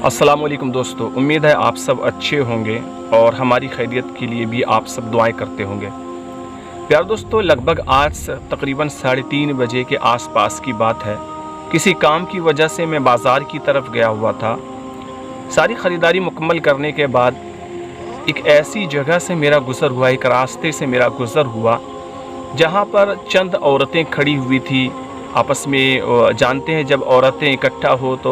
अस्सलाम वालेकुम दोस्तों, उम्मीद है आप सब अच्छे होंगे और हमारी खैरियत के लिए भी आप सब दुआएं करते होंगे। प्यार दोस्तों, लगभग आज तकरीबन 3:30 बजे के आसपास की बात है। किसी काम की वजह से मैं बाज़ार की तरफ गया हुआ था। सारी ख़रीदारी मुकम्मल करने के बाद एक ऐसी जगह से मेरा गुज़र हुआ, एक रास्ते से मेरा गुज़र हुआ जहाँ पर चंद औरतें खड़ी हुई थी आपस में। जानते हैं जब औरतें इकट्ठा हो तो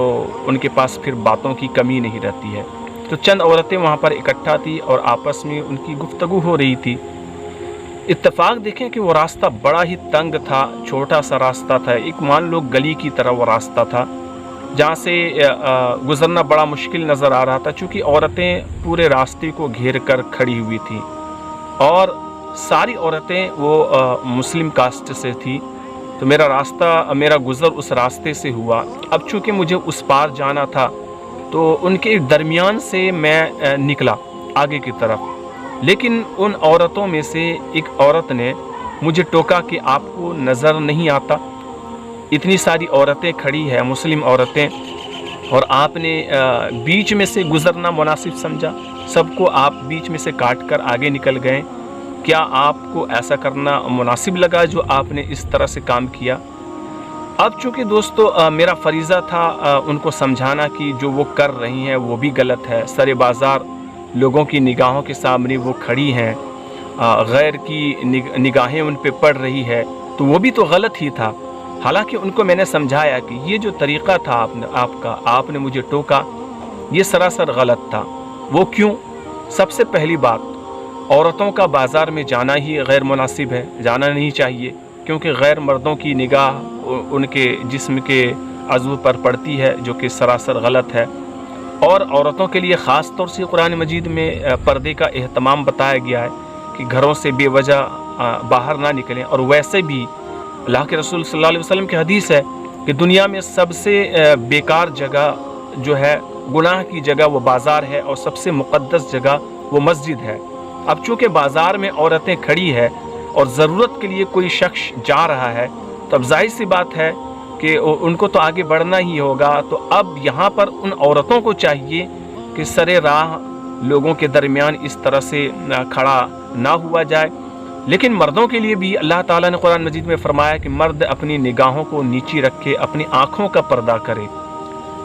उनके पास फिर बातों की कमी नहीं रहती है। तो चंद औरतें वहाँ पर इकट्ठा थी और आपस में उनकी गुफ्तगू हो रही थी। इत्तेफाक देखें कि वो रास्ता बड़ा ही तंग था, छोटा सा रास्ता था, एक मान लो गली की तरह वो रास्ता था जहाँ से गुज़रना बड़ा मुश्किल नज़र आ रहा था, चूँकि औरतें पूरे रास्ते को घेर कर खड़ी हुई थी और सारी औरतें वो मुस्लिम कास्ट से थी। तो मेरा गुज़र उस रास्ते से हुआ। अब चूँकि मुझे उस पार जाना था तो उनके दरमियान से मैं निकला आगे की तरफ, लेकिन उन औरतों में से एक औरत ने मुझे टोका कि आपको नज़र नहीं आता, इतनी सारी औरतें खड़ी हैं, मुस्लिम औरतें, और आपने बीच में से गुज़रना मुनासिब समझा, सबको आप बीच में से काट कर आगे निकल गए। क्या आपको ऐसा करना मुनासिब लगा जो आपने इस तरह से काम किया? अब चूँकि दोस्तों मेरा फ़रीज़ा था उनको समझाना कि जो वो कर रही हैं वो भी गलत है। सरे बाज़ार लोगों की निगाहों के सामने वो खड़ी हैं, गैर की निगाहें उन पे पड़ रही है, तो वो भी तो गलत ही था। हालांकि उनको मैंने समझाया कि ये जो तरीक़ा था आपने मुझे टोका, ये सरासर गलत था। वो क्यों? सबसे पहली बात, औरतों का बाज़ार में जाना ही गैर मुनासिब है, जाना नहीं चाहिए, क्योंकि गैर मर्दों की निगाह उनके जिस्म के अज़ू पर पड़ती है, जो कि सरासर गलत है। और औरतों के लिए ख़ास तौर से कुरान मजीद में पर्दे का एहतमाम बताया गया है कि घरों से बेवजह बाहर ना निकलें। और वैसे भी अल्लाह के रसूल सल्लल्लाहु अलैहि वसल्लम की हदीस है कि दुनिया में सबसे बेकार जगह जो है, गुनाह की जगह, वो बाज़ार है और सबसे मुक़द्दस जगह वो मस्जिद है। अब चूँकि बाज़ार में औरतें खड़ी है और ज़रूरत के लिए कोई शख्स जा रहा है, तो अब जाहिर सी बात है कि उनको तो आगे बढ़ना ही होगा। तो अब यहाँ पर उन औरतों को चाहिए कि सरे राह लोगों के दरमियान इस तरह से खड़ा ना हुआ जाए। लेकिन मर्दों के लिए भी अल्लाह ताला ने कुरान मजीद में फरमाया कि मर्द अपनी निगाहों को नीची रखे, अपनी आँखों का पर्दा करे।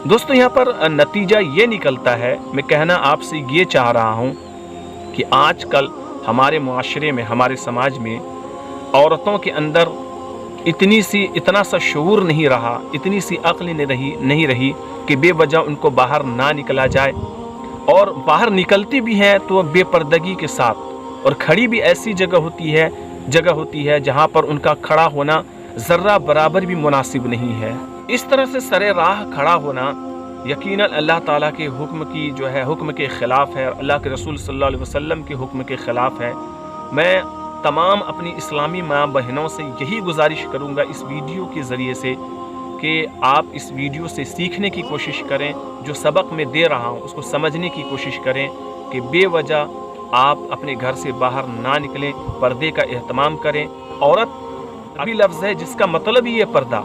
दोस्तों यहाँ पर नतीजा ये निकलता है, मैं कहना आपसे ये चाह रहा हूँ कि आजकल हमारे मुआशरे में, हमारे समाज में औरतों के अंदर इतना सा शऊर नहीं रहा, इतनी सी अक्ल नहीं रही कि बेवजह उनको बाहर ना निकला जाए, और बाहर निकलती भी हैं तो बेपर्दगी के साथ, और खड़ी भी ऐसी जगह होती है जहाँ पर उनका खड़ा होना ज़र्रा बराबर भी मुनासिब नहीं है। इस तरह से सरे राह खड़ा होना यकीनन अल्लाह ताला के हुक्म के ख़िलाफ़ है, अल्लाह के रसूल सल्लल्लाहु अलैहि वसल्लम के हुक्म के ख़िलाफ़ है। मैं तमाम अपनी इस्लामी माँ बहनों से यही गुजारिश करूँगा इस वीडियो के ज़रिए से कि आप इस वीडियो से सीखने की कोशिश करें, जो सबक मैं दे रहा हूँ उसको समझने की कोशिश करें कि बेवजह आप अपने घर से बाहर ना निकलें, पर्दे का एहतमाम करें। औरत अभी लफ्ज़ है जिसका मतलब ही है पर्दा,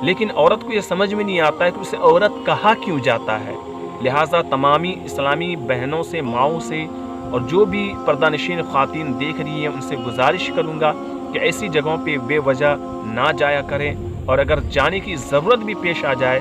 लेकिन औरत को ये समझ में नहीं आता है कि उसे औरत कहा क्यों जाता है। लिहाजा तमामी इस्लामी बहनों से, माओं से, और जो भी पर्दानशीन ख़वातीन देख रही हैं उनसे गुजारिश करूँगा कि ऐसी जगहों पे बेवजह ना जाया करें, और अगर जाने की ज़रूरत भी पेश आ जाए